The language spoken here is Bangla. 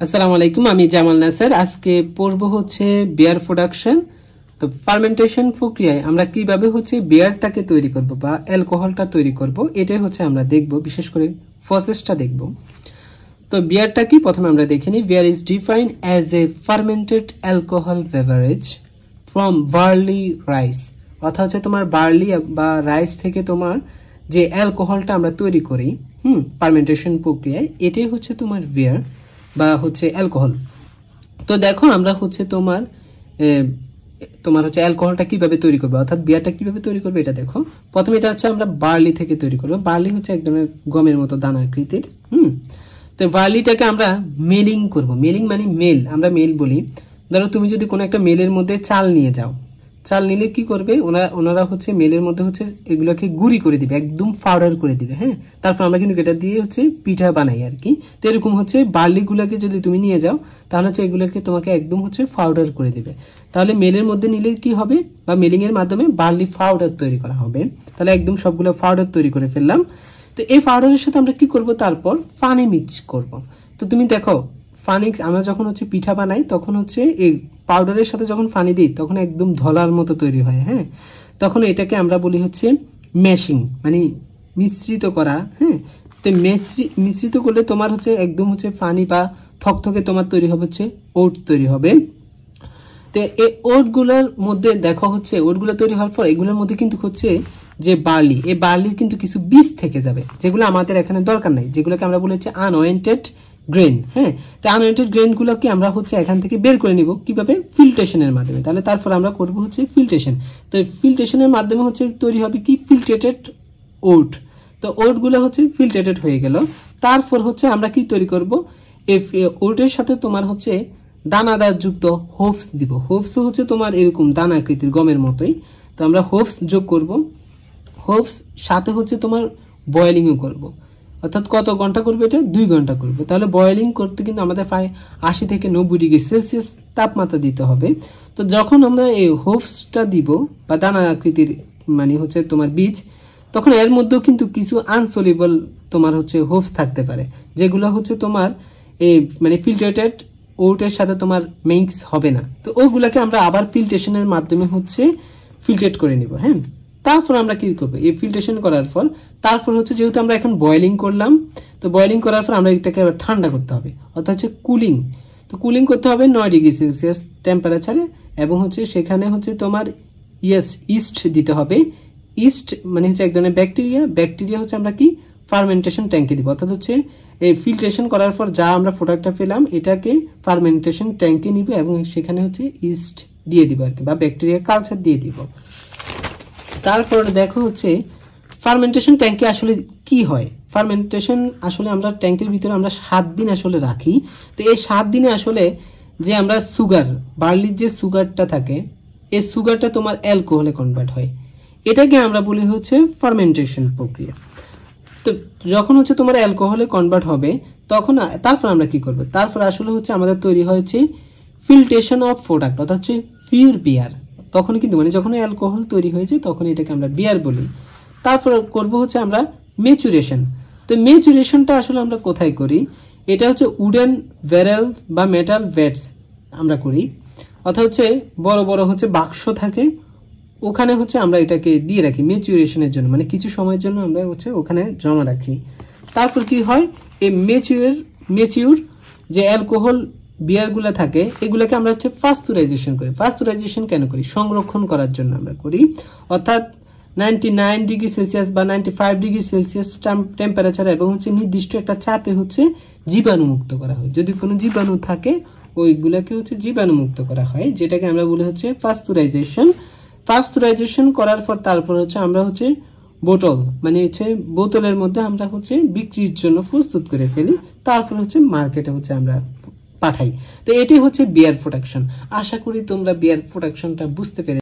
আসসালামু আলাইকুম, আমি জামাল নাসার। আজকে পড়ব হচ্ছে বিয়ার প্রোডাকশন। তো ফার্মেন্টেশন প্রক্রিয়ায় আমরা কিভাবে হচ্ছে বিয়ারটাকে তৈরি করব বা অ্যালকোহলটা তৈরি করব, এটাই হচ্ছে আমরা দেখব, বিশেষ করে প্রসেসটা দেখব। তো বিয়ারটা কি প্রথমে আমরা দেখে নিই। Beer is defined as a fermented alcohol beverage from barley rice. অর্থাৎ হচ্ছে তোমার বার্লি বা রাইস থেকে তোমার যে অ্যালকোহলটা আমরা তৈরি করি ফার্মেন্টেশন প্রক্রিয়ায়, এটাই হচ্ছে তোমার বিয়ার বা হচ্ছে অ্যালকোহল। তো দেখো আমরা হচ্ছে তোমার হচ্ছে অ্যালকোহলটা কিভাবে তৈরি করবে, অর্থাৎ বিয়ারটা কিভাবে তৈরি করবে এটা দেখো। প্রথমে এটা হচ্ছে আমরা বার্লি থেকে তৈরি করবো। বার্লি হচ্ছে এক ধরনের গমের মতো দানা আকৃতির। তো বার্লিটাকে আমরা মেলিং করব। মেলিং মানে মেল, আমরা মেল বলি। ধরো তুমি যদি কোনো একটা মেলের মধ্যে চাল নিয়ে যাও, চাল নিলে কি করবে ওনারা হচ্ছে মেলের মধ্যে হচ্ছে এগুলোকে গুঁড়ি করে দিবে, একদম পাউডার করে দিবে। হ্যাঁ, তারপর আমরা কিন্তু এটা দিয়ে হচ্ছে পিঠা বানাই আর কি। তো এরকম হচ্ছে বার্লিগুলোকে যদি তুমি নিয়ে যাও, তাহলে হচ্ছে এগুলোকে তোমাকে একদম হচ্ছে পাউডার করে দিবে। তাহলে মেলের মধ্যে নিলে কি হবে, বা মেলিং এর মাধ্যমে বার্লি পাউডার তৈরি করা হবে। তাহলে একদম সবগুলো পাউডার তৈরি করে ফেললাম। তো এই পাউডারের সাথে আমরা কি করব, তারপর পানি মিক্স করব। তো তুমি দেখো পানি, আমরা যখন হচ্ছে পিঠা বানাই তখন হচ্ছে এই পাউডারের সাথে যখন পানি দিই তখন একদম ধলার মতো তৈরি হয়। হ্যাঁ, তখন এটাকে আমরা বলি হচ্ছে ম্যাশিং, মানে মিশ্রিত করা। হ্যাঁ, তো মিশ্রিত করলে তোমার হচ্ছে একদম হচ্ছে পানি বা থকথকে তোমার তৈরি হবে হচ্ছে ওট তৈরি হবে। তো এই ওটগুলোর মধ্যে দেখো হচ্ছে ওটগুলো তৈরি হওয়ার পর এগুলোর মধ্যে কিন্তু হচ্ছে যে বার্লি, এই বার্লির কিন্তু কিছু বীজ থেকে যাবে, যেগুলো আমাদের এখানে দরকার নাই, যেগুলোকে আমরা বলি হচ্ছে আনওয়েন্টেড গ্রেন। হ্যাঁ, তো আনওয়েন্টেড গ্রেনগুলোকে আমরা হচ্ছে এখান থেকে বের করে নিব কিভাবে, ফিল্ট্রেশনের মাধ্যমে। তাহলে তারপর আমরা করব হচ্ছে ফিল্ট্রেশন। তো ফিল্ট্রেশনের মাধ্যমে হচ্ছে তৈরি হবে কি, ফিল্ট্রেটেড ওট। তো ওটগুলো হচ্ছে ফিল্ট্রেটেড হয়ে গেল। তারপর হচ্ছে আমরা কি তৈরি করব, এই ওটের সাথে তোমার হচ্ছে দানাদার যুক্ত হোপস দিব। হোপস হচ্ছে তোমার এরকম দানা আকৃতির গমের মতোই। তো আমরা হোপস যোগ করব। হোপস সাথে হচ্ছে তোমার বয়েলিংও করব। অর্থাৎ কত ঘন্টা করবে, এটা 2 ঘন্টা করবে। তাহলে বয়েলিং করতে কিন্তু আমাদের প্রায় 80 থেকে 90 ডিগ্রি সেলসিয়াস তাপমাত্রা দিতে হবে। তো যখন আমরা এই হোপসটা দিব বা দানা আকৃতির মানে হচ্ছে তোমার বীজ, তখন এর মধ্যেও কিন্তু কিছু আনসলিবল তোমার হচ্ছে হোপস থাকতে পারে, যেগুলো হচ্ছে তোমার এই মানে ফিল্টারেটেড ওটের সাথে তোমার মিক্স হবে না। তো ওগুলাকে আমরা আবার ফিল্ট্রেশনের মাধ্যমে হচ্ছে ফিল্ট্রেট করে নিব। হ্যাঁ, তারপর আমরা কি করবো, এই ফিল্ট্রেশন করার পর তারপর হচ্ছে যেহেতু আমরা এখন বয়েলিং করলাম, তো বয়েলিং করার পর আমরা এটাকে আবার ঠান্ডা করতে হবে, অর্থাৎ হচ্ছে কুলিং। তো কুলিং করতে হবে 9 ডিগ্রি সেলসিয়াস টেম্পারেচারে, এবং হচ্ছে সেখানে হচ্ছে তোমার ইস্ট দিতে হবে। ইস্ট মানে হচ্ছে এক ধরনের ব্যাকটেরিয়া হচ্ছে আমরা কি ফার্মেন্টেশন ট্যাঙ্কে দিব। অর্থাৎ হচ্ছে এই ফিল্ট্রেশন করার পর যা আমরা প্রোডাক্টটা পেলাম এটাকে ফার্মেন্টেশন ট্যাঙ্কে নিব এবং সেখানে হচ্ছে ইস্ট দিয়ে দিব আর কি, বা ব্যাকটেরিয়া কালচার দিয়ে দিব। তারপর দেখো হচ্ছে ফার্মেন্টেশন ট্যাঙ্কে আসলে কি হয়। ফার্মেন্টেশন আসলে আমরা ট্যাঙ্কের ভিতরে আমরা 7 দিন আসলে রাখি। তো এই 7 দিনে আসলে যে আমরা সুগার, বার্লির যে সুগারটা থাকে, এই সুগারটা তোমার অ্যালকোহলে কনভার্ট হয়। এটাকে আমরা বলি হচ্ছে ফার্মেন্টেশন প্রক্রিয়া। তো যখন হচ্ছে তোমার অ্যালকোহলে কনভার্ট হবে তখন তারপর আমরা কি করব, তারপর আসলে হচ্ছে আমাদের তৈরি হয়েছে ফিল্ট্রেশন অফ প্রোডাক্ট, অর্থাৎ হচ্ছে পিওর বিয়ার। তখন কিন্তু মানে যখন অ্যালকোহল তৈরি হয়েছে তখন এটাকে আমরা বিয়ার বলি। তারপর করব হচ্ছে আমরা ম্যাচুরেশন। তো ম্যাচুরেশনটা আসলে আমরা কোথায় করি, এটা হচ্ছে উডেন ব্যারেল বা মেটাল ভ্যাটস আমরা করি। অর্থাৎ হচ্ছে বড় বড় হচ্ছে বাক্স থাকে, ওখানে হচ্ছে আমরা এটাকে দিয়ে রাখি ম্যাচুরেশনের জন্য, মানে কিছু সময়ের জন্য আমরা হচ্ছে ওখানে জমা রাখি। তারপর কি হয়, এই ম্যাচিউর যে অ্যালকোহল বিয়ারগুলো থাকে এগুলোকে আমরা হচ্ছে পাস্তুরাইজেশন করি। পাস্তুরাইজেশন কেন করি, সংরক্ষণ করার জন্য আমরা করি। অর্থাৎ 99 ডিগ্রি সেলসিয়াস বা 95 ডিগ্রি সেলসিয়াস টেম্পারেচার এবং হচ্ছে নির্দিষ্ট একটা চাপে হচ্ছে জীবাণুমুক্ত করা হয়। যদি কোনো জীবাণু থাকে ওইগুলোকে হচ্ছে জীবাণুমুক্ত করা হয়, যেটাকে আমরা বলি হচ্ছে পাস্তুরাইজেশন। পাস্তুরাইজেশন করার পর তারপর হচ্ছে আমরা হচ্ছে বোতল মানে হচ্ছে বোতলের মধ্যে আমরা হচ্ছে বিক্রির জন্য প্রস্তুত করে ফেলি। তারপর হচ্ছে মার্কেটে হচ্ছে আমরা পাঠাই। তো এটি হচ্ছে বিয়ার প্রোডাকশন। আশা করি তোমরা বিয়ার প্রোডাকশনটা বুঝতে পেরে